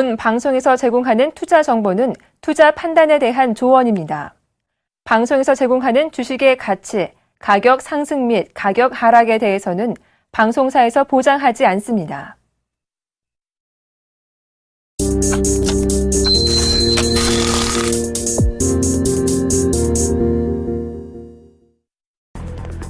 본 방송에서 제공하는 투자 정보는 투자 판단에 대한 조언입니다. 방송에서 제공하는 주식의 가치, 가격 상승 및 가격 하락에 대해서는 방송사에서 보장하지 않습니다.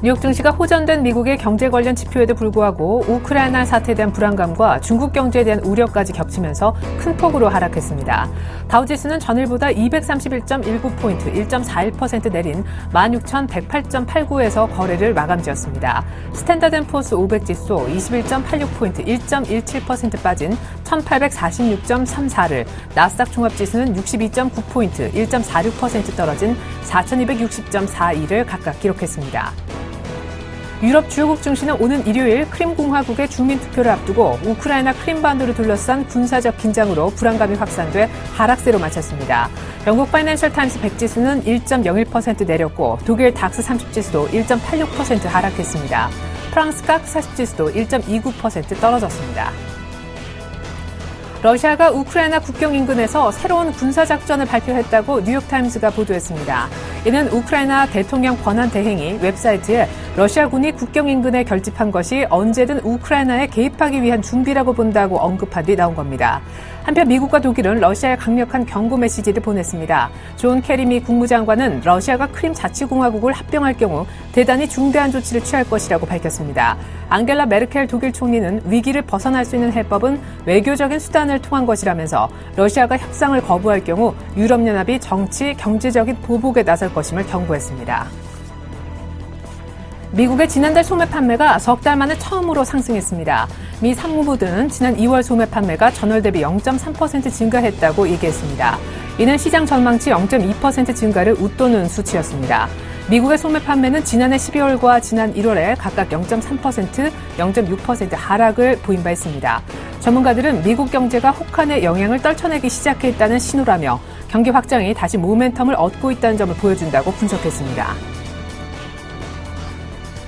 뉴욕 증시가 호전된 미국의 경제 관련 지표에도 불구하고 우크라이나 사태에 대한 불안감과 중국 경제에 대한 우려까지 겹치면서 큰 폭으로 하락했습니다. 다우지수는 전일보다 231.19포인트, 1.41% 내린 16,108.89에서 거래를 마감지었습니다. 스탠다드앤푸어스 500지수 21.86포인트, 1.17% 빠진 1,846.34를, 나스닥 종합지수는 62.9포인트, 1.46% 떨어진 4,260.42를 각각 기록했습니다. 유럽 주요국 증시는 오는 일요일 크림공화국의 주민투표를 앞두고 우크라이나 크림반도를 둘러싼 군사적 긴장으로 불안감이 확산돼 하락세로 마쳤습니다. 영국 파이낸셜 타임스 100지수는 1.01% 내렸고 독일 닥스 30지수도 1.86% 하락했습니다. 프랑스 깍 40지수도 1.29% 떨어졌습니다. 러시아가 우크라이나 국경 인근에서 새로운 군사작전을 발표했다고 뉴욕타임스가 보도했습니다. 이는 우크라이나 대통령 권한 대행이 웹사이트에 러시아군이 국경 인근에 결집한 것이 언제든 우크라이나에 개입하기 위한 준비라고 본다고 언급한 뒤 나온 겁니다. 한편 미국과 독일은 러시아에 강력한 경고 메시지를 보냈습니다. 존 케리 미 국무장관은 러시아가 크림 자치공화국을 합병할 경우 대단히 중대한 조치를 취할 것이라고 밝혔습니다. 앙겔라 메르켈 독일 총리는 위기를 벗어날 수 있는 해법은 외교적인 수단을 통한 것이라면서 러시아가 협상을 거부할 경우 유럽연합이 정치, 경제적인 보복에 나설 것임을 경고했습니다. 미국의 지난달 소매 판매가 석 달 만에 처음으로 상승했습니다. 미 상무부는 지난 2월 소매 판매가 전월 대비 0.3% 증가했다고 얘기했습니다. 이는 시장 전망치 0.2% 증가를 웃도는 수치였습니다. 미국의 소매 판매는 지난해 12월과 지난 1월에 각각 0.3%, 0.6% 하락을 보인 바 있습니다. 전문가들은 미국 경제가 혹한의 영향을 떨쳐내기 시작했다는 신호라며 경기 확장이 다시 모멘텀을 얻고 있다는 점을 보여준다고 분석했습니다.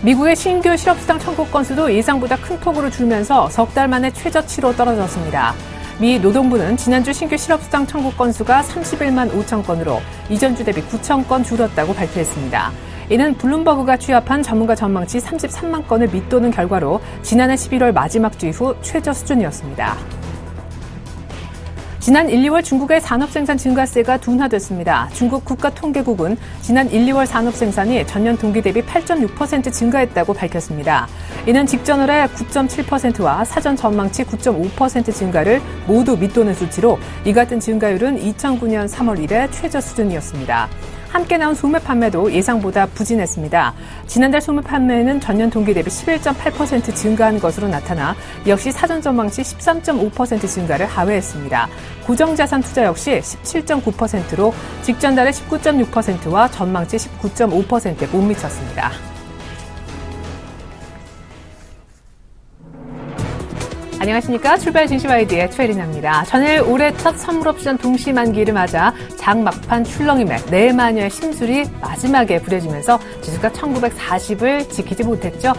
미국의 신규 실업수당 청구 건수도 예상보다 큰 폭으로 줄면서 석 달 만에 최저치로 떨어졌습니다. 미 노동부는 지난주 신규 실업수당 청구 건수가 31만 5천 건으로 이전 주 대비 9천 건 줄었다고 발표했습니다. 이는 블룸버그가 취합한 전문가 전망치 33만 건을 밑도는 결과로 지난해 11월 마지막 주 이후 최저 수준이었습니다. 지난 1, 2월 중국의 산업생산 증가세가 둔화됐습니다. 중국 국가통계국은 지난 1, 2월 산업생산이 전년 동기 대비 8.6% 증가했다고 밝혔습니다. 이는 직전월의 9.7%와 사전 전망치 9.5% 증가를 모두 밑도는 수치로 이 같은 증가율은 2009년 3월 이래 최저 수준이었습니다. 함께 나온 소매 판매도 예상보다 부진했습니다. 지난달 소매 판매는 전년 동기 대비 11.8% 증가한 것으로 나타나 역시 사전 전망치 13.5% 증가를 하회했습니다. 고정자산 투자 역시 17.9%로 직전달의 19.6%와 전망치 19.5%에 못 미쳤습니다. 안녕하십니까. 출발 진시와이드의 최리나입니다. 전일 올해 첫 선물옵션 동시 만기를 맞아 장 막판 출렁임에 네 마녀의 심술이 마지막에 부려지면서 지수가 1940을 지키지 못했죠.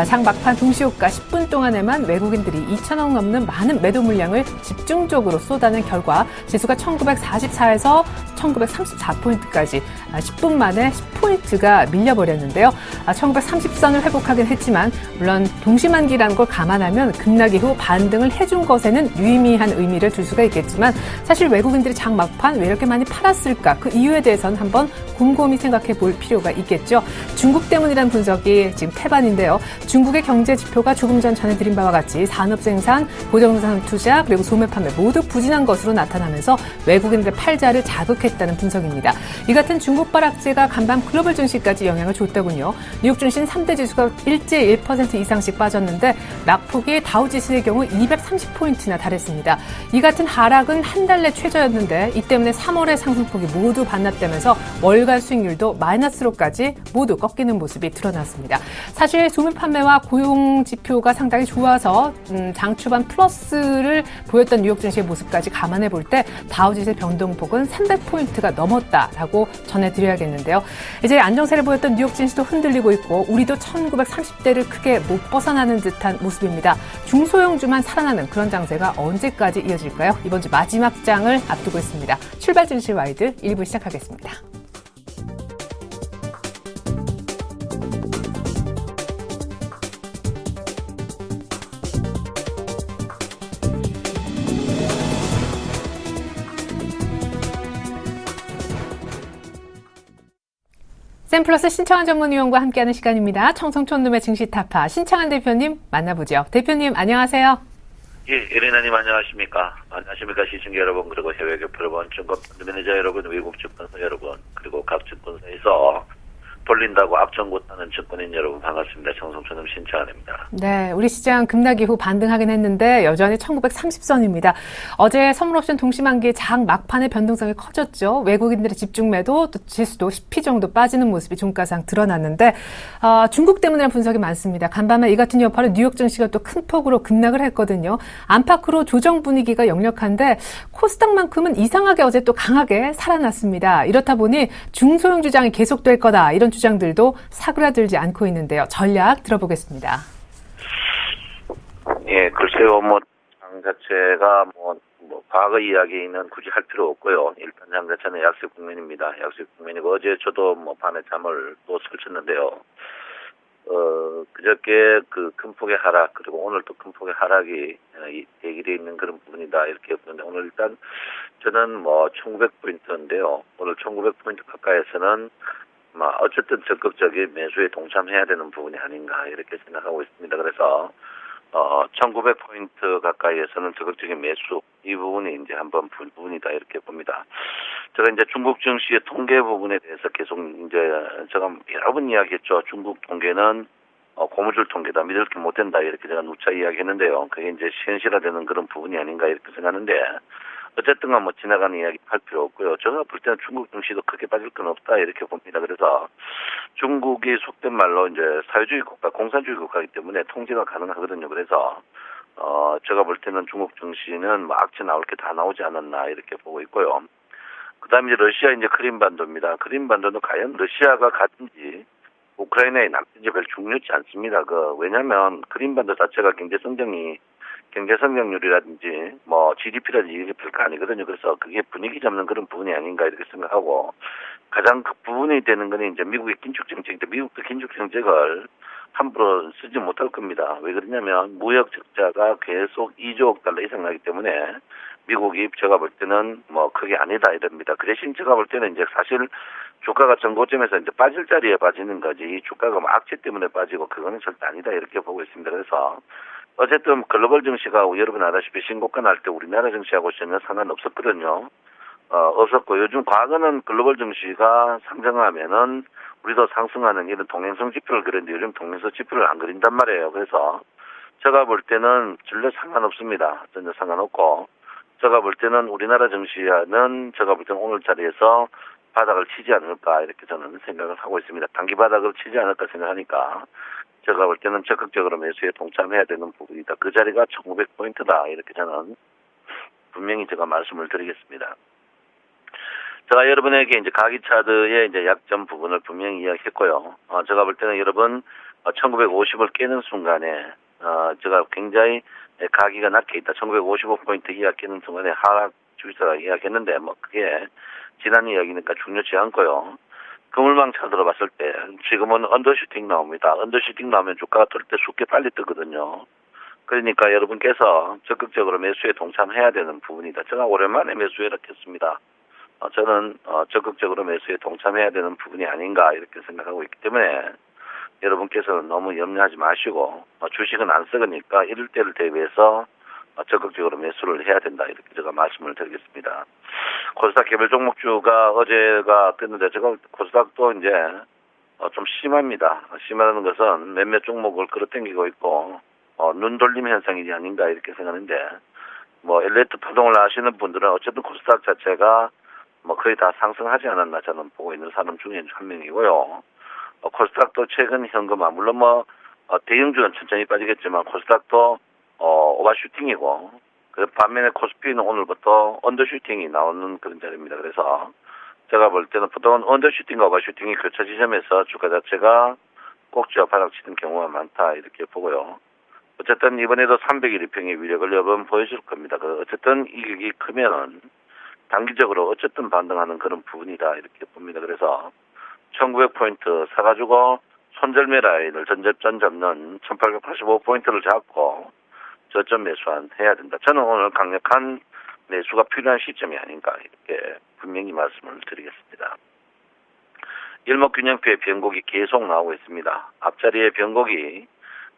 장 막판 동시효과 10분 동안에만 외국인들이 2,000억 넘는 많은 매도 물량을 집중적으로 쏟아낸 결과 지수가 1944에서 1934포인트까지 10분 만에 10포인트가 밀려버렸는데요. 1930선을 회복하긴 했지만 물론 동시만기라는 걸 감안하면 급락 이후 반등을 해준 것에는 유의미한 의미를 둘 수가 있겠지만 사실 외국인들이 장 막판 왜 이렇게 많이 팔았을까? 그 이유에 대해서는 한번 곰곰이 생각해 볼 필요가 있겠죠. 중국 때문이라는 분석이 지금 태반인데요. 중국의 경제 지표가 조금 전 전해드린 바와 같이 산업생산, 고정자산 투자 그리고 소매 판매 모두 부진한 것으로 나타나면서 외국인들의 팔자를 자극했다는 분석입니다. 이 같은 중국발 악재가 간밤 글로벌 증시까지 영향을 줬더군요. 뉴욕 증시는 3대 지수가 일제히 1% 이상씩 빠졌는데 낙폭이 다우지수의 경우 230포인트나 달했습니다. 이 같은 하락은 한 달 내 최저였는데 이 때문에 3월의 상승폭이 모두 반납되면서 월간 수익률도 마이너스로까지 모두 꺾이는 모습이 드러났습니다. 사실 소매 판매와 고용 지표가 상당히 좋아서 장 초반 플러스를 보였던 뉴욕 증시의 모습까지 감안해 볼 때 다우지수의 변동폭은 300포인트가 넘었다라고 전해드려야겠는데요. 이제 안정세를 보였던 뉴욕 증시도 흔들리고 있고 우리도 1930대를 크게 못 벗어나는 듯한 모습입니다. 중소형 주만 살아나는 그런 장세가 언제까지 이어질까요? 이번 주 마지막 장을 앞두고 있습니다. 출발 증시 와이드 1부 시작하겠습니다. 샘플러스 신창한 전문위원과 함께하는 시간입니다. 청성촌룸의 증시 타파 신창한 대표님 만나보죠. 대표님 안녕하세요. 예, 에레나님 안녕하십니까. 안녕하십니까. 시청자 여러분, 그리고 해외 교표 여러분, 증권 매니저 여러분, 외국 증권사 여러분, 그리고 각 증권사에서 돌린다고 앞전고타는 증권인 여러분 반갑습니다. 청성촌룸 신창한입니다. 네, 우리 시장 급락 이후 반등하긴 했는데 여전히 1930선입니다. 어제 선물옵션 동시만기 장 막판의 변동성이 커졌죠. 외국인들의 집중 매도, 또 지수도 10피 정도 빠지는 모습이 종가상 드러났는데 중국 때문이라는 분석이 많습니다. 간밤에 이 같은 여파로 뉴욕 증시가 또 큰 폭으로 급락을 했거든요. 안팎으로 조정 분위기가 역력한데 코스닥만큼은 이상하게 어제 또 강하게 살아났습니다. 이렇다 보니 중소형 주장이 계속될 거다. 이런 주장들도 사그라들지 않고 있는데요. 전략 들어보겠습니다. 예, 글쎄요, 장 자체가 과거 이야기는 굳이 할 필요 없고요. 일단 장 자체는 약세 국면입니다. 약세 국면이고, 어제 저도 밤에 잠을 또 설쳤는데요. 그저께 그 큰 폭의 하락, 그리고 오늘 또 큰 폭의 하락이 대기되어 있는 그런 부분이다. 이렇게 보는데, 오늘 일단 저는 1900포인트인데요. 오늘 1900포인트 가까이에서는 어쨌든 적극적인 매수에 동참해야 되는 부분이 아닌가 이렇게 생각하고 있습니다. 그래서 1900포인트 가까이에서는 적극적인 매수 이 부분이 이제 한번 부분이다 이렇게 봅니다. 제가 이제 중국 증시의 통계 부분에 대해서 계속 이제 제가 여러 번 이야기했죠. 중국 통계는 고무줄 통계다, 믿을 게 못 된다 이렇게 제가 누차 이야기했는데요. 그게 이제 현실화되는 그런 부분이 아닌가 이렇게 생각하는데. 어쨌든 지나가는 이야기 할 필요 없고요. 제가 볼 때는 중국 증시도 크게 빠질 건 없다 이렇게 봅니다. 그래서 중국이 속된 말로 이제 사회주의 국가, 공산주의 국가이기 때문에 통제가 가능하거든요. 그래서 제가 볼 때는 중국 증시는 악재 나올 게 다 나오지 않았나 이렇게 보고 있고요. 그다음에 이제 러시아 이제 크림반도입니다. 크림반도는 과연 러시아가 가든지 우크라이나에 남든지 별 중요치 않습니다. 왜냐하면 크림반도 자체가 경제 성장률이라든지 GDP라든지 이게 별거 아니거든요. 그래서 그게 분위기 잡는 그런 부분이 아닌가 이렇게 생각하고, 가장 그 부분이 되는 거는 이제 미국의 긴축 정책인데, 미국도 긴축 정책을 함부로 쓰지 못할 겁니다. 왜 그러냐면 무역 적자가 계속 2조 달러 이상 나기 때문에 미국이 제가 볼 때는 그게 아니다 이럽니다. 그 대신 제가 볼 때는 이제 사실 주가가 전고점에서 이제 빠질 자리에 빠지는 거지, 주가가 악재 때문에 빠지고 그거는 절대 아니다 이렇게 보고 있습니다. 그래서 어쨌든 글로벌 증시가 여러분 아다시피 신고가 날 때 우리나라 증시하고 전혀 상관없었거든요. 없었고, 요즘 과거는 글로벌 증시가 상승하면은 우리도 상승하는 이런 동행성 지표를 그렸는데 요즘 동행성 지표를 안 그린단 말이에요. 그래서 제가 볼 때는 전혀 상관없습니다. 전혀 상관없고, 제가 볼 때는 우리나라 증시는 제가 볼 때는 오늘 자리에서 바닥을 치지 않을까 이렇게 저는 생각을 하고 있습니다. 단기 바닥을 치지 않을까 생각하니까 제가 볼 때는 적극적으로 매수에 동참해야 되는 부분이다. 그 자리가 1900포인트다. 이렇게 저는 분명히 제가 말씀을 드리겠습니다. 제가 여러분에게 이제 가기 차트의 이제 약점 부분을 분명히 이야기했고요. 제가 볼 때는 여러분 1950을 깨는 순간에 제가 굉장히 가기가 낮게 있다. 1955포인트 이하 깨는 순간에 하락 주의사가 이야기했는데 그게 지난 이야기니까 중요치 않고요. 그물망 차트로 봤을 때 지금은 언더슈팅 나옵니다. 언더슈팅 나오면 주가가 뜰 때 쉽게 빨리 뜨거든요. 그러니까 여러분께서 적극적으로 매수에 동참해야 되는 부분이다. 제가 오랜만에 매수에 했습니다. 저는 적극적으로 매수에 동참해야 되는 부분이 아닌가 이렇게 생각하고 있기 때문에 여러분께서는 너무 염려하지 마시고 주식은 안 썩으니까 이럴 때를 대비해서 적극적으로 매수를 해야 된다 이렇게 제가 말씀을 드리겠습니다. 코스닥 개별 종목주가 어제가 떴는데 제가 코스닥도 이제 좀 심합니다. 심하다는 것은 몇몇 종목을 끌어당기고 있고 눈 돌림 현상이 아닌가 이렇게 생각하는데 엘리트 파동을 아시는 분들은 어쨌든 코스닥 자체가 거의 다 상승하지 않았나 저는 보고 있는 사람 중에 한 명이고요. 코스닥도 최근 현금화 물론 대형주는 천천히 빠지겠지만 코스닥도 오버슈팅이고 반면에 코스피는 오늘부터 언더슈팅이 나오는 그런 자리입니다. 그래서 제가 볼 때는 보통은 언더슈팅과 오버슈팅이 교차 지점에서 주가 자체가 꼭지와 바닥치는 경우가 많다 이렇게 보고요. 어쨌든 이번에도 301일평의 위력을 여러분 보여줄 겁니다. 어쨌든 이격이 크면은 단기적으로 어쨌든 반등하는 그런 부분이다 이렇게 봅니다. 그래서 1900포인트 사가지고 손절매 라인을 전접전 잡는 1885포인트를 잡고 저점 매수한 해야 된다. 저는 오늘 강력한 매수가 필요한 시점이 아닌가 이렇게 분명히 말씀을 드리겠습니다. 일목균형표의 변곡이 계속 나오고 있습니다. 앞자리의 변곡이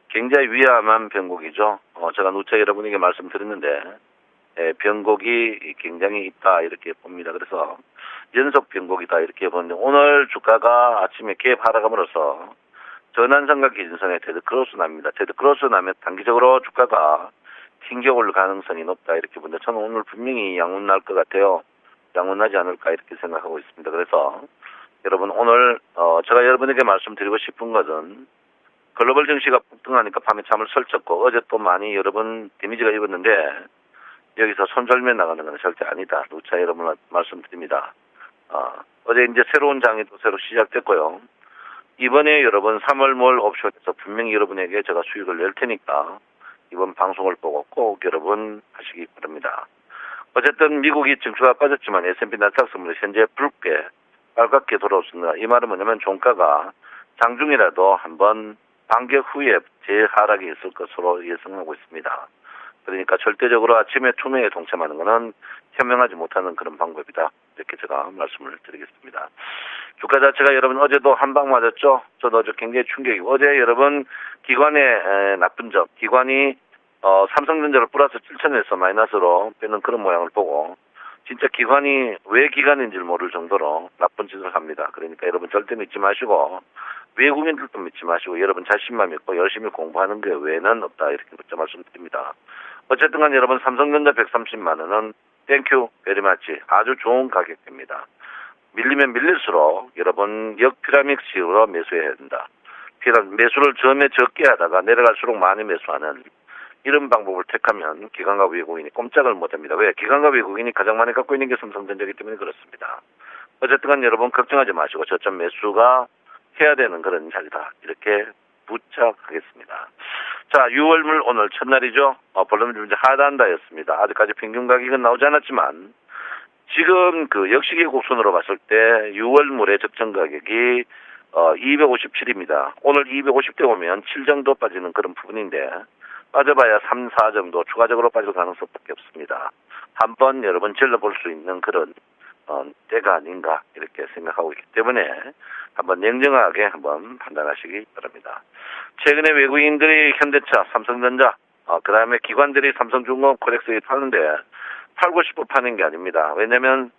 굉장히 위험한 변곡이죠. 제가 누차 여러분에게 말씀드렸는데 변곡이 굉장히 있다 이렇게 봅니다. 그래서 연속 변곡이다 이렇게 보는데 오늘 주가가 아침에 갭 하락함으로써 전환선과 기준선에 데드크로스 납니다. 데드크로스 나면 단기적으로 주가가 튕겨 올 가능성이 높다 이렇게 보는데 저는 오늘 분명히 양운 날 것 같아요. 양운 나지 않을까 이렇게 생각하고 있습니다. 그래서 여러분 오늘 제가 여러분에게 말씀드리고 싶은 것은 글로벌 증시가 폭등하니까 밤에 잠을 설쳤고 어제 또 많이 여러분 데미지가 입었는데 여기서 손절매 나가는 건 절대 아니다. 누차 여러분 말씀드립니다. 어제 이제 새로운 장이 또 새로 시작됐고요. 이번에 여러분 3월 말 옵션에서 분명히 여러분에게 제가 수익을 낼 테니까 이번 방송을 보고 꼭 여러분 하시기 바랍니다. 어쨌든 미국이 증시가 빠졌지만 S&P 나스닥 선물이 현재 붉게 빨갛게 돌아왔습니다. 이 말은 뭐냐면 종가가 장중이라도 한번 반격 후에 재하락이 있을 것으로 예상하고 있습니다. 그러니까 절대적으로 아침에 투명에 동참하는 것은 현명하지 못하는 그런 방법이다. 이렇게 제가 말씀을 드리겠습니다. 주가 자체가 여러분 어제도 한 방 맞았죠? 저도 어제 굉장히 충격이고 어제 여러분 기관의 나쁜 점, 기관이 삼성전자를 플러스 7천에서 마이너스로 빼는 그런 모양을 보고 진짜 기관이 왜 기관인지를 모를 정도로 나쁜 짓을 합니다. 그러니까 여러분 절대 믿지 마시고 외국인들도 믿지 마시고 여러분 자신만 믿고 열심히 공부하는 게 외에는 없다 이렇게 말씀드립니다. 어쨌든 간 여러분 삼성전자 130만 원은 땡큐 베리마치 아주 좋은 가격입니다. 밀리면 밀릴수록 여러분 역피라믹식으로 매수해야 된다. 매수를 처음에 적게 하다가 내려갈수록 많이 매수하는 이런 방법을 택하면 기관과 외국인이 꼼짝을 못합니다. 왜? 기관과 외국인이 가장 많이 갖고 있는 게 삼성전자이기 때문에 그렇습니다. 어쨌든 간 여러분 걱정하지 마시고 저점 매수가 해야 되는 그런 자리다. 이렇게 부착하겠습니다. 자, 6월물 오늘 첫날이죠. 본론 좀 이제 하단다였습니다. 아직까지 평균 가격은 나오지 않았지만 지금 그 역시계 곡선으로 봤을 때 6월물의 적정 가격이 257입니다. 오늘 250대 오면 7 정도 빠지는 그런 부분인데 빠져봐야 3, 4 정도 추가적으로 빠질 가능성밖에 없습니다. 한번 여러분 질러볼 수 있는 그런 때가 아닌가 이렇게 생각하고 있기 때문에 한번 냉정하게 한번 판단하시기 바랍니다. 최근에 외국인들이 현대차, 삼성전자, 그 다음에 기관들이 삼성중공업 코덱스에 파는데 팔고 싶어 파는 게 아닙니다. 왜냐면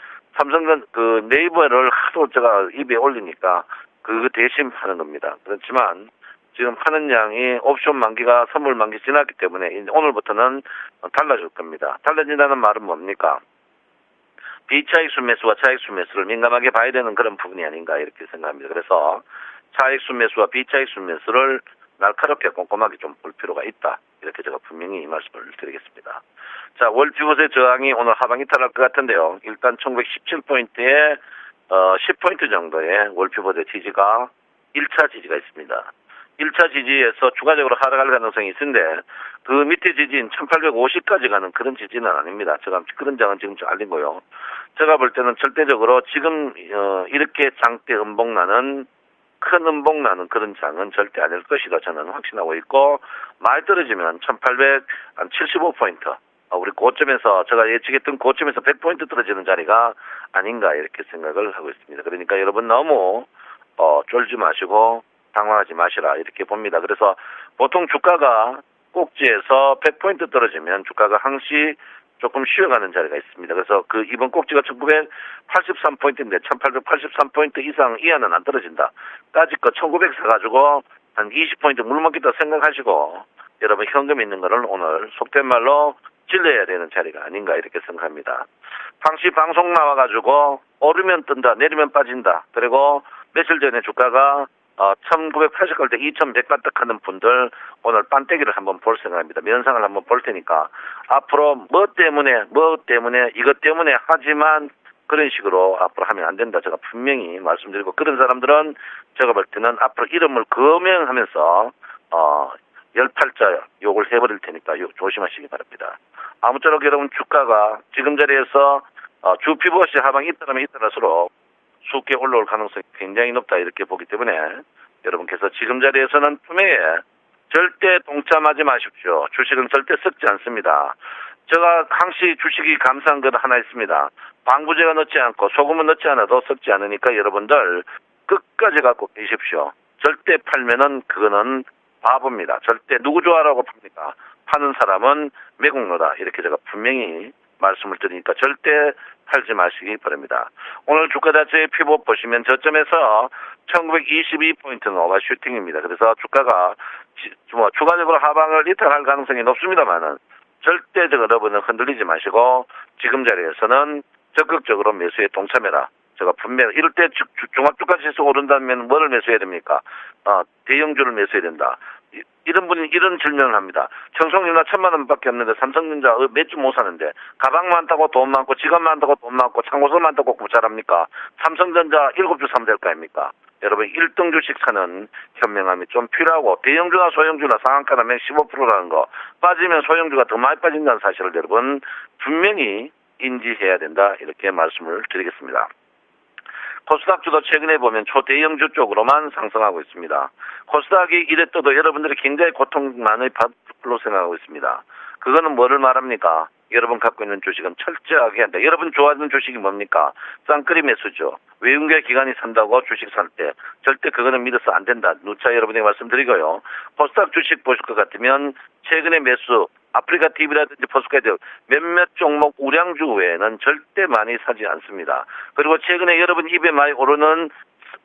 그 네이버를 하도 제가 입에 올리니까 그 대신 파는 겁니다. 그렇지만 지금 파는 양이 옵션 만기가 선물 만기 지났기 때문에 오늘부터는 달라질 겁니다. 달라진다는 말은 뭡니까? 비차익수 매수와 차익수 매수를 민감하게 봐야 되는 그런 부분이 아닌가 이렇게 생각합니다. 그래서 차익수 매수와 비차익수 매수를 날카롭게 꼼꼼하게 좀 볼 필요가 있다. 이렇게 제가 분명히 이 말씀을 드리겠습니다. 자, 월 피봇의 저항이 오늘 하방이 탈할 것 같은데요. 일단 1917포인트에 10포인트 정도의 월 피봇의 지지가 1차 지지가 있습니다. 1차 지지에서 추가적으로 하락할 가능성이 있는데 그 밑에 지지인 1850까지 가는 그런 지지는 아닙니다. 제가 그런 장은 지금 알린고요. 제가 볼 때는 절대적으로 지금 이렇게 장대 음봉나는 큰 음봉나는 그런 장은 절대 아닐 것이다 저는 확신하고 있고 많이 떨어지면 1875포인트 우리 고점에서 제가 예측했던 고점에서 100포인트 떨어지는 자리가 아닌가 이렇게 생각을 하고 있습니다. 그러니까 여러분 너무 쫄지 마시고 당황하지 마시라 이렇게 봅니다. 그래서 보통 주가가 꼭지에서 100포인트 떨어지면 주가가 항시 조금 쉬어가는 자리가 있습니다. 그래서 그 이번 꼭지가 1983포인트인데 1883포인트 이상 이하는 안 떨어진다. 까짓 거 1900 사가지고 한 20포인트 물먹기다 생각하시고 여러분 현금 있는 거를 오늘 속된 말로 질러야 되는 자리가 아닌가 이렇게 생각합니다. 항시 방송 나와가지고 오르면 뜬다 내리면 빠진다. 그리고 며칠 전에 주가가 1980 갈 때 2100 가득하는 분들 오늘 반대기를 한번 볼 생각입니다. 면상을 한번 볼 테니까 앞으로 뭐 때문에 이것 때문에 하지만 그런 식으로 앞으로 하면 안 된다. 제가 분명히 말씀드리고 그런 사람들은 제가 볼 때는 앞으로 이름을 거명하면서 18자 욕을 해버릴 테니까 조심하시기 바랍니다. 아무쪼록 여러분 주가가 지금 자리에서 주 피벗이 하방이 잇따르면 잇따를수록 수익에 올라올 가능성이 굉장히 높다 이렇게 보기 때문에 여러분께서 지금 자리에서는 투매에 절대 동참하지 마십시오. 주식은 절대 썩지 않습니다. 제가 항시 주식이 감사한 것 하나 있습니다. 방부제가 넣지 않고 소금은 넣지 않아도 썩지 않으니까 여러분들 끝까지 갖고 계십시오. 절대 팔면은 그거는 바보입니다. 절대 누구 좋아라고 팝니까? 파는 사람은 매국노다. 이렇게 제가 분명히 말씀을 드리니까 절대 팔지 마시기 바랍니다. 오늘 주가 자체의 피봇 보시면 저점에서 1922포인트는 오버슈팅입니다. 그래서 주가가 추가적으로 하방을 이탈할 가능성이 높습니다만은 절대적으로 여러분은 흔들리지 마시고 지금 자리에서는 적극적으로 매수에 동참해라. 제가 분명히 이럴 때 종합주가지수 오른다면 뭐를 매수해야 됩니까? 대형주를 매수해야 된다. 이런 분이 이런 질문을 합니다. 청송유나 1,000만 원밖에 없는데 삼성전자 몇 주 못 사는데 가방 많다고 돈 많고 지갑 많다고 돈 많고 창고서 많다고 구잘합니까? 삼성전자 7주 사면 될 거 아닙니까? 여러분 1등 주식 사는 현명함이 좀 필요하고 대형주나 소형주나 상한가나 맹 15%라는 거 빠지면 소형주가 더 많이 빠진다는 사실을 여러분 분명히 인지해야 된다 이렇게 말씀을 드리겠습니다. 코스닥주도 최근에 보면 초대형주 쪽으로만 상승하고 있습니다. 코스닥이 이랬어도 여러분들이 굉장히 고통만을 받을 생각하고 있습니다. 그거는 뭐를 말합니까? 여러분 갖고 있는 주식은 철저하게 한다. 여러분 좋아하는 주식이 뭡니까? 쌍끌이 매수죠. 외국계 기관이 산다고 주식 살 때 절대 그거는 믿어서 안 된다. 누차 여러분에게 말씀드리고요. 코스닥 주식 보실 것 같으면 최근에 매수 아프리카 TV라든지 포스코에도 몇몇 종목 우량주 외에는 절대 많이 사지 않습니다. 그리고 최근에 여러분 입에 많이 오르는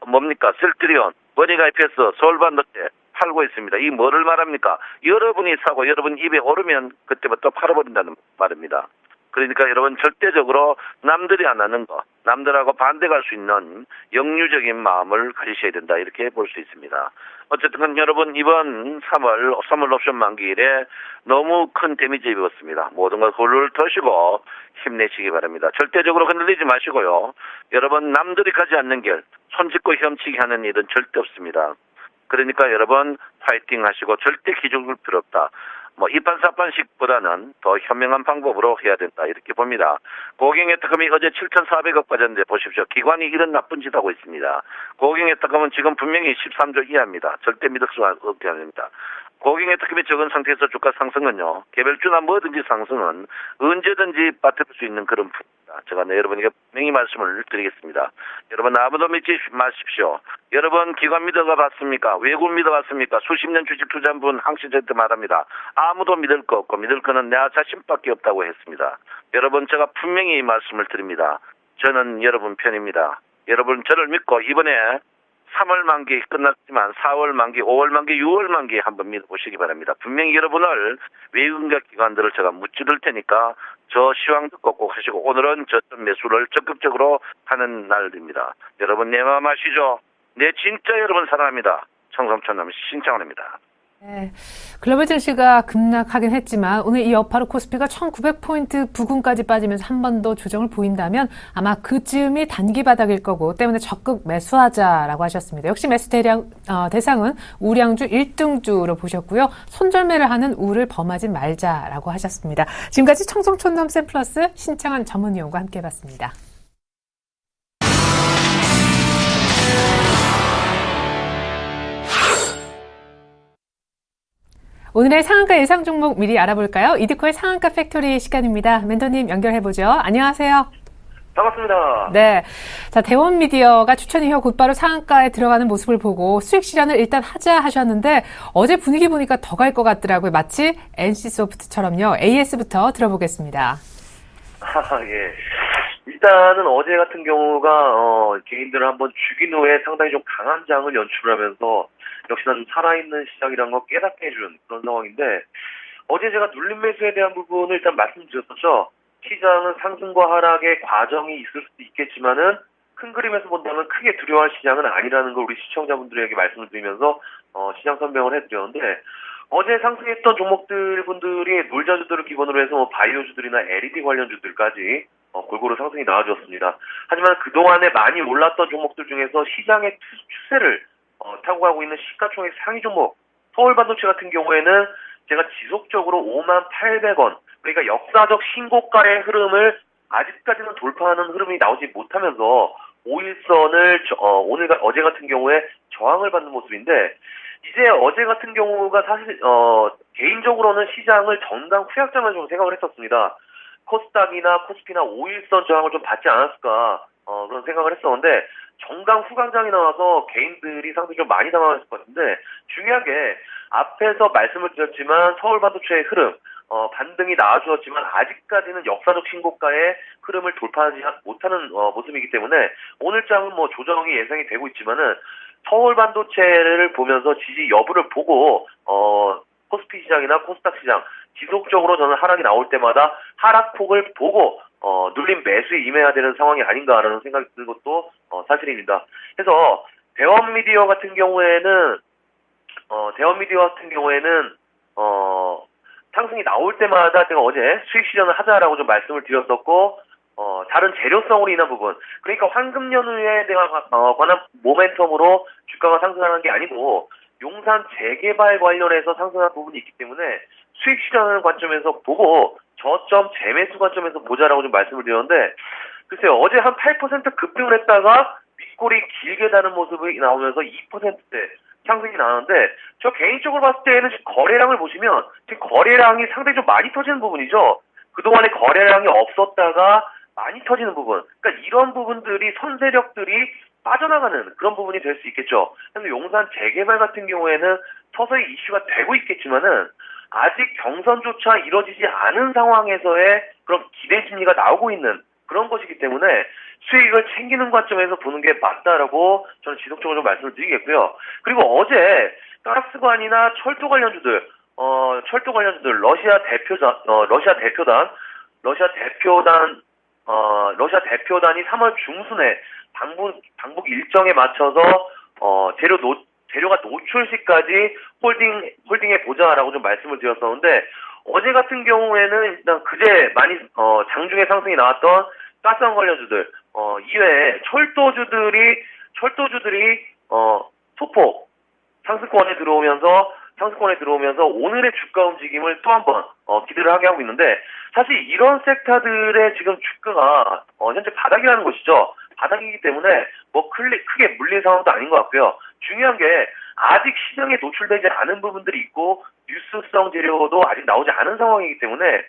뭡니까? 셀트리온, 머니가이패스, 서울반도체 팔고 있습니다. 이 뭐를 말합니까? 여러분이 사고 여러분 입에 오르면 그때부터 팔아버린다는 말입니다. 그러니까 여러분 절대적으로 남들이 안 하는 거, 남들하고 반대 갈 수 있는 역류적인 마음을 가지셔야 된다. 이렇게 볼 수 있습니다. 어쨌든 여러분 이번 3월 옵션 만기일에 너무 큰 데미지 입었습니다. 모든 걸 홀을 터시고 힘내시기 바랍니다. 절대적으로 흔들리지 마시고요. 여러분 남들이 가지 않는 길, 손짓고 헤엄치기 하는 일은 절대 없습니다. 그러니까 여러분 파이팅 하시고 절대 기죽을 필요 없다. 이판사판식보다는 더 현명한 방법으로 해야 된다. 이렇게 봅니다. 고경의 특검이 어제 7,400억 빠졌는데 보십시오. 기관이 이런 나쁜 짓 하고 있습니다. 고경의 특검은 지금 분명히 13조 이하입니다. 절대 믿을 수 없게 합니다. 고경의 특검이 적은 상태에서 주가 상승은요. 개별주나 뭐든지 상승은 언제든지 빠뜨릴 수 있는 그런 분입니다. 제가 여러분에게 분명히 말씀을 드리겠습니다. 여러분 아무도 믿지 마십시오. 여러분 기관 믿어가 봤습니까? 외국 믿어봤습니까? 수십 년 주식 투자한 분 항시 저한테 말합니다. 아무도 믿을 거 없고 믿을 거는 내 자신밖에 없다고 했습니다. 여러분 제가 분명히 말씀을 드립니다. 저는 여러분 편입니다. 여러분 저를 믿고 이번에 3월 만기 끝났지만 4월 만기, 5월 만기, 6월 만기 한번 믿어보시기 바랍니다. 분명히 여러분을 외국인과 기관들을 제가 묻지를 테니까 저 시황 듣고 꼭 하시고 오늘은 저점 매수를 적극적으로 하는 날입니다. 여러분 내 마음 아시죠? 내 진짜 여러분 사랑합니다. 청성천남 신창원입니다. 네, 글로벌 증시가 급락하긴 했지만 오늘 이 여파로 코스피가 1900포인트 부근까지 빠지면서 한 번 더 조정을 보인다면 아마 그쯤이 단기 바닥일 거고 때문에 적극 매수하자라고 하셨습니다. 역시 매수 대상은 우량주 1등주로 보셨고요. 손절매를 하는 우를 범하지 말자라고 하셨습니다. 지금까지 청송촌남 샘플러스 신창한 전문위원과 함께 해봤습니다. 오늘의 상한가 예상 종목 미리 알아볼까요? 이드코의 상한가 팩토리 시간입니다. 멘토님 연결해보죠. 안녕하세요. 반갑습니다. 네. 자, 대원미디어가 추천 이후 곧바로 상한가에 들어가는 모습을 보고 수익 실현을 일단 하자 하셨는데 어제 분위기 보니까 더 갈 것 같더라고요. 마치 NC소프트처럼요. AS부터 들어보겠습니다. 예. 일단은 어제 같은 경우가 개인들을 한번 죽인 후에 상당히 좀 강한 장을 연출하면서 역시나 좀 살아있는 시장이라는 걸 깨닫게 해준 그런 상황인데 어제 제가 눌림 매수에 대한 부분을 일단 말씀드렸었죠. 시장은 상승과 하락의 과정이 있을 수도 있겠지만은 큰 그림에서 본다면 크게 두려워할 시장은 아니라는 걸 우리 시청자분들에게 말씀을 드리면서 시장 선명을 해드렸는데 어제 상승했던 종목들 분들이 놀자주들을 기본으로 해서 바이오주들이나 LED 관련주들까지 골고루 상승이 나와주었습니다. 하지만 그동안에 많이 올랐던 종목들 중에서 시장의 추세를 타고 가고 있는 시가총액 상위 종목 서울반도체 같은 경우에는 제가 지속적으로 58,800원, 그러니까 역사적 신고가의 흐름을 아직까지는 돌파하는 흐름이 나오지 못하면서 5일선을 어제 같은 경우에 저항을 받는 모습인데, 이제 어제 같은 경우가 사실 개인적으로는 시장을 전강 후약장을 좀 생각을 했었습니다. 코스닥이나 코스피나 5일선 저항을 좀 받지 않았을까 그런 생각을 했었는데, 정강 후강장이 나와서 개인들이 상당히 좀 많이 당황했을 것 같은데, 중요하게 앞에서 말씀을 드렸지만 서울 반도체의 흐름 반등이 나와주었지만 아직까지는 역사적 신고가의 흐름을 돌파하지 못하는 모습이기 때문에 오늘장은 뭐 조정이 예상이 되고 있지만은 서울 반도체를 보면서 지지 여부를 보고 코스피 시장이나 코스닥 시장 지속적으로 저는 하락이 나올 때마다 하락폭을 보고 눌림 매수에 임해야 되는 상황이 아닌가라는 생각이 드는 것도 사실입니다. 그래서 대원미디어 같은 경우에는 상승이 나올 때마다 제가 어제 수익 실현을 하자라고 좀 말씀을 드렸었고, 다른 재료성으로 인한 부분, 그러니까 황금 연휴에 관한 모멘텀으로 주가가 상승하는 게 아니고 용산 재개발 관련해서 상승한 부분이 있기 때문에 수익 실현하는 관점에서 보고 저점 재매수 관점에서 보자라고 좀 말씀을 드렸는데, 글쎄요, 어제 한 8% 급등을 했다가 윗골이 길게 다는 모습이 나오면서 2%대 상승이 나왔는데, 저 개인적으로 봤을 때는 지금 거래량을 보시면 지금 거래량이 상당히 좀 많이 터지는 부분이죠. 그동안에 거래량이 없었다가 많이 터지는 부분, 그러니까 이런 부분들이 선세력들이 빠져나가는 그런 부분이 될 수 있겠죠. 그래서 용산 재개발 같은 경우에는 서서히 이슈가 되고 있겠지만은 아직 경선조차 이뤄지지 않은 상황에서의 그런 기대 심리가 나오고 있는 그런 것이기 때문에 수익을 챙기는 관점에서 보는 게 맞다라고 저는 지속적으로 좀 말씀을 드리겠고요. 그리고 어제 가스관이나 철도 관련주들 러시아 대표단이 3월 중순에 방북 일정에 맞춰서 재료가 노출 시까지 홀딩해 보자라고 좀 말씀을 드렸었는데, 어제 같은 경우에는 일단 그제 많이 장중에 상승이 나왔던 가스관 관련주들 이외에 철도주들이 소폭 상승권에 들어오면서 오늘의 주가 움직임을 또 한번 기대를 하게 하고 있는데, 사실 이런 섹터들의 지금 주가가 현재 바닥이라는 것이죠. 바닥이기 때문에 뭐 크게 물린 상황도 아닌 것 같고요. 중요한 게 아직 시장에 노출되지 않은 부분들이 있고 뉴스성 재료도 아직 나오지 않은 상황이기 때문에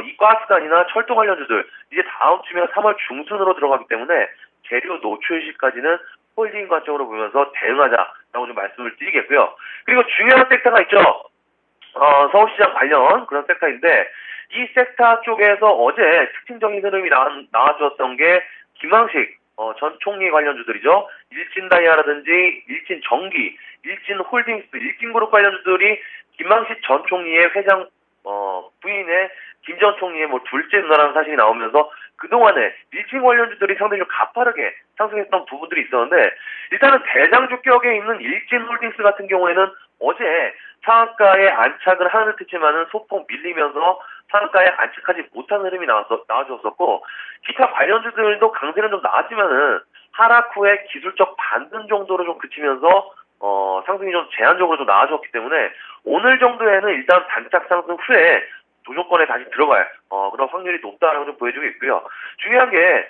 이 가스관이나 철도 관련주들 이제 다음 주면 3월 중순으로 들어가기 때문에 재료 노출 시까지는 홀딩 관점으로 보면서 대응하자라고 좀 말씀을 드리겠고요. 그리고 중요한 섹터가 있죠. 서울시장 관련 그런 섹터인데, 이 섹터 쪽에서 어제 특징적인 흐름이 나와주었던 게 김황식 전 총리 관련주들이죠. 일진다이아라든지 일진전기, 일진홀딩스, 일진그룹 관련주들이 김황식 전 총리의 회장 부인의 김 전 총리의 둘째 누나라는 사실이 나오면서 그동안에 일진 관련주들이 상당히 좀 가파르게 상승했던 부분들이 있었는데, 일단은 대장주격에 있는 일진홀딩스 같은 경우에는 어제 상한가에 안착을 하는 듯했지만은 소폭 밀리면서 상한가에 안착하지 못한 흐름이 나와주었었고, 기타 관련주들도 강세는 좀 나왔지만은 하락 후에 기술적 반등 정도로 좀 그치면서 상승이 좀 제한적으로 좀 나와주었기 때문에 오늘 정도에는 일단 단짝 상승 후에 조정권에 다시 들어갈 그런 확률이 높다라고 좀 보여주고 있고요. 중요한 게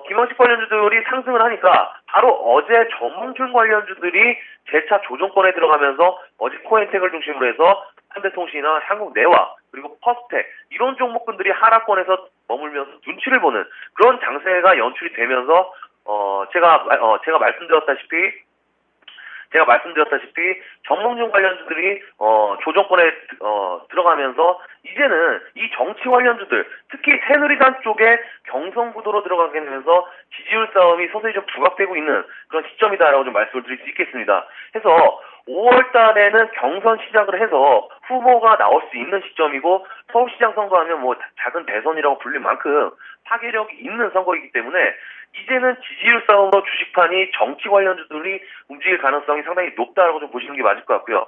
김황식 관련주들이 상승을 하니까 바로 어제 전문준 관련주들이 재차 조정권에 들어가면서 어제 코엔텍을 중심으로 해서 현대통신이나 한국내와 그리고 퍼스텍 이런 종목군들이 하락권에서 머물면서 눈치를 보는 그런 장세가 연출이 되면서 제가 말씀드렸다시피 전문준 관련주들이 조정권에 들어가면서 이제는 이 정치 관련주들, 특히 새누리당 쪽에 경선구도로 들어가게 되면서 지지율 싸움이 서서히 좀 부각되고 있는 그런 시점이다라고 좀 말씀을 드릴 수 있겠습니다. 해서 5월 달에는 경선 시작을 해서 후보가 나올 수 있는 시점이고, 서울시장 선거하면 뭐 작은 대선이라고 불릴 만큼 파괴력이 있는 선거이기 때문에 이제는 지지율 싸움으로 주식판이 정치 관련주들이 움직일 가능성이 상당히 높다라고 좀 보시는 게 맞을 것 같고요.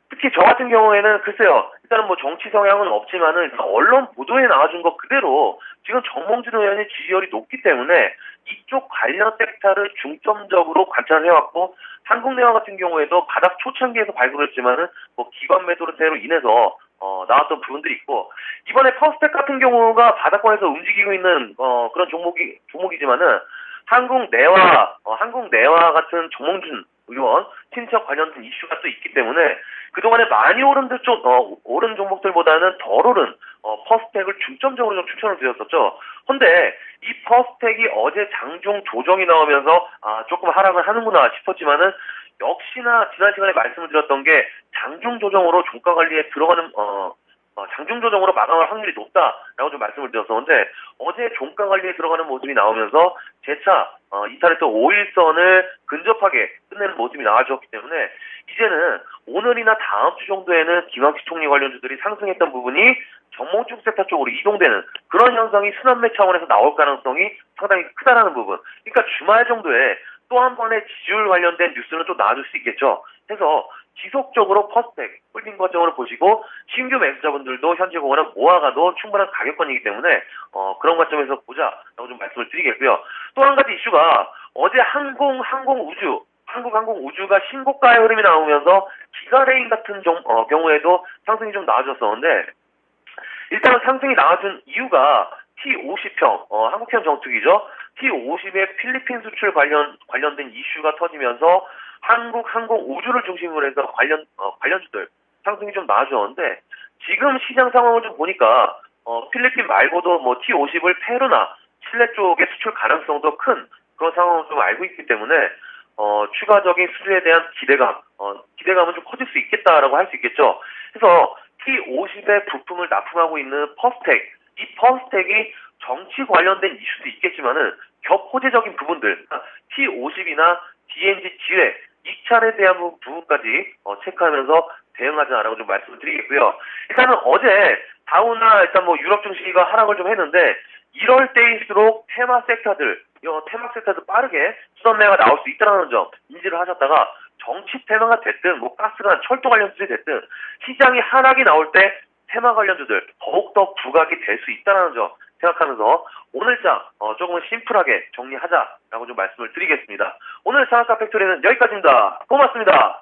특히 저 같은 경우에는 글쎄요, 일단은 뭐 정치 성향은 없지만은 언론 보도에 나와준 것 그대로 지금 정몽준 의원의 지지율이 높기 때문에 이쪽 관련 관련 섹터를 중점적으로 관찰을 해왔고 한국내화 같은 경우에도 바닥 초창기에서 발굴했지만은 뭐 기관 매도로 인해서 나왔던 부분들이 있고 이번에 퍼스텍 같은 경우가 바닥권에서 움직이고 있는 그런 종목이지만은 한국내화 같은 정몽준 의원 친척 관련된 이슈가 또 있기 때문에 그동안에 많이 오른 종목들보다는 덜 오른 퍼스텍을 중점적으로 좀 추천을 드렸었죠. 근데 이 퍼스텍이 어제 장중 조정이 나오면서 조금 하락을 하는구나 싶었지만은 역시나 지난 시간에 말씀을 드렸던 게 장중 조정으로 종가 관리에 들어가는 장중 조정으로 마감할 확률이 높다라고 좀 말씀을 드렸었는데 어제 종가 관리에 들어가는 모습이 나오면서 재차 이탈했던 5일선을 근접하게 끝내는 모습이 나와주었기 때문에 이제는 오늘이나 다음 주 정도에는 김학식 총리 관련주들이 상승했던 부분이 정몽중 섹터 쪽으로 이동되는 그런 현상이 순환매 차원에서 나올 가능성이 상당히 크다라는 부분. 그러니까 주말 정도에 또 한 번의 지지율 관련된 뉴스는 좀 나와줄 수 있겠죠. 해서 지속적으로 퍼스텍, 홀딩 과정을 보시고 신규 매수자분들도 현재 공헌은 모아가도 충분한 가격권이기 때문에 그런 관점에서 보자라고 좀 말씀을 드리겠고요. 또 한 가지 이슈가 어제 한국 항공우주가 신고가의 흐름이 나오면서 기가레인 같은 경우에도 상승이 좀 나와줬었는데 일단 상승이 나와준 이유가 T50형 한국형 정특이죠. T50의 필리핀 수출 관련된 이슈가 터지면서 한국 항공우주를 중심으로 해서 관련주들 상승이 좀 나와줬는데 지금 시장 상황을 좀 보니까 필리핀 말고도 뭐 T50을 페루나 칠레 쪽에 수출 가능성도 큰 그런 상황을 좀 알고 있기 때문에 추가적인 수주에 대한 기대감은 좀 커질 수 있겠다라고 할 수 있겠죠. 그래서 T50의 부품을 납품하고 있는 퍼스텍, 이 퍼스텍이 정치 관련된 이슈도 있겠지만은 겹호재적인 부분들, T50이나 DNG 지뢰, 입찰에 대한 부분까지 체크하면서 대응하자라고 좀 말씀을 드리겠고요. 일단은 어제 다우나 일단 뭐 유럽 증시가 하락을 좀 했는데 이럴 때일수록 테마 섹터들 빠르게 수선매가 나올 수 있다는 점 인지를 하셨다가 정치 테마가 됐든 뭐 가스나 철도 관련주들이 됐든 시장이 하락이 나올 때 테마 관련주들 더욱더 부각이 될 수 있다는 점 생각하면서 오늘장 조금은 심플하게 정리하자라고 좀 말씀을 드리겠습니다. 오늘 상한가 팩토리는 여기까지입니다. 고맙습니다.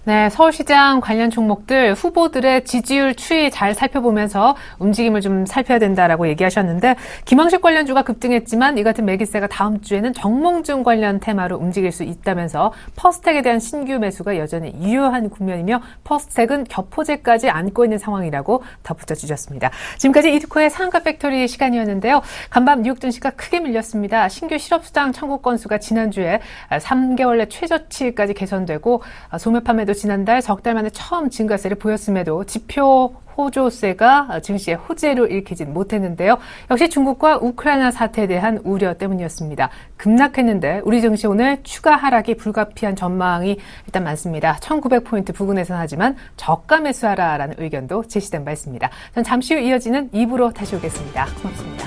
네, 서울시장 관련 종목들 후보들의 지지율 추이 잘 살펴보면서 움직임을 좀 살펴야 된다라고 얘기하셨는데 김황식 관련주가 급등했지만 이 같은 매기세가 다음 주에는 정몽준 관련 테마로 움직일 수 있다면서 퍼스텍에 대한 신규 매수가 여전히 유효한 국면이며 퍼스텍은 겹호재까지 안고 있는 상황이라고 덧붙여 주셨습니다. 지금까지 이투코의 상한가 팩토리 시간이었는데요. 간밤 뉴욕 증시가 크게 밀렸습니다. 신규 실업수당 청구 건수가 지난주에 3개월 내 최저치까지 개선되고 소매 판매도 지난달 석 달 만에 처음 증가세를 보였음에도 지표 호조세가 증시의 호재로 읽히진 못했는데요. 역시 중국과 우크라이나 사태에 대한 우려 때문이었습니다. 급락했는데 우리 증시 오늘 추가 하락이 불가피한 전망이 일단 많습니다. 1900포인트 부근에서는 하지만 저가 매수하라라는 의견도 제시된 바 있습니다. 전 잠시 후 이어지는 2부로 다시 오겠습니다. 고맙습니다.